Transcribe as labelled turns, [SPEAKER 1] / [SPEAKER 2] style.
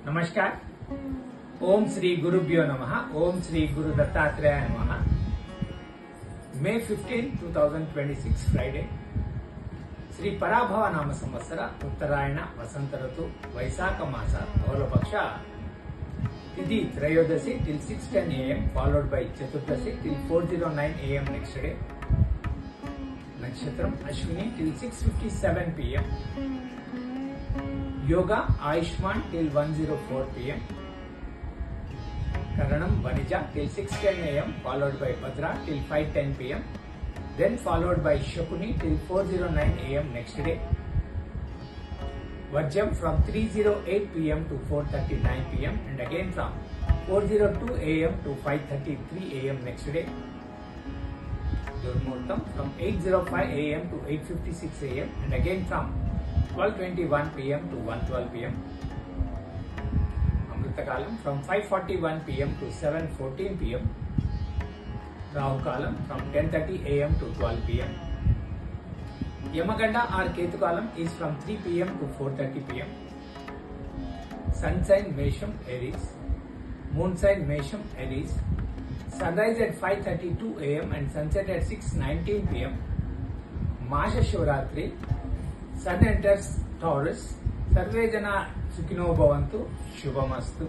[SPEAKER 1] नमस्कार। ओम श्री गुरुभ्यो नमः। ओम श्री गुरु दत्तात्रेय नमः। May 15, 2026 फ्राइडे श्री पराभव नाम संवत्सर उत्तरायण वसंत ऋतु वैशाख मास बहलपक्ष तिथि त्रयोदशी till 6:10 AM followed by Chaturdashi till 4:09 AM next day. नक्षत्रम Ashwini till 6:57 PM. Yoga Ayushman till 1:04 PM. Karanam Vanija till 6:10 AM followed by Bhadra till 5:10 PM. Then followed by Shakuni till 4:09 AM next day. Vajjam from 3:08 PM to 4:39 PM and again from 4:02 AM to 5:33 AM next day. Durmurtam from 8:05 AM to 8:56 AM and again from 12:21 PM to 1:12 PM. Amritakalam from 5:41 PM to 7:14 PM. Rahu Kalam from 10:30 AM to 12 PM. Yamaganda or Ketu Kalam is from 3 PM to 4:30 PM. Sun sign Mesham Aries, Moon sign Mesham Aries. Sunrise at 5:32 AM and sunset at 6:19 PM. Masha Shivratri. Sun enters Taurus. Sarve jana sukhino bhavantu. Shubhamastu.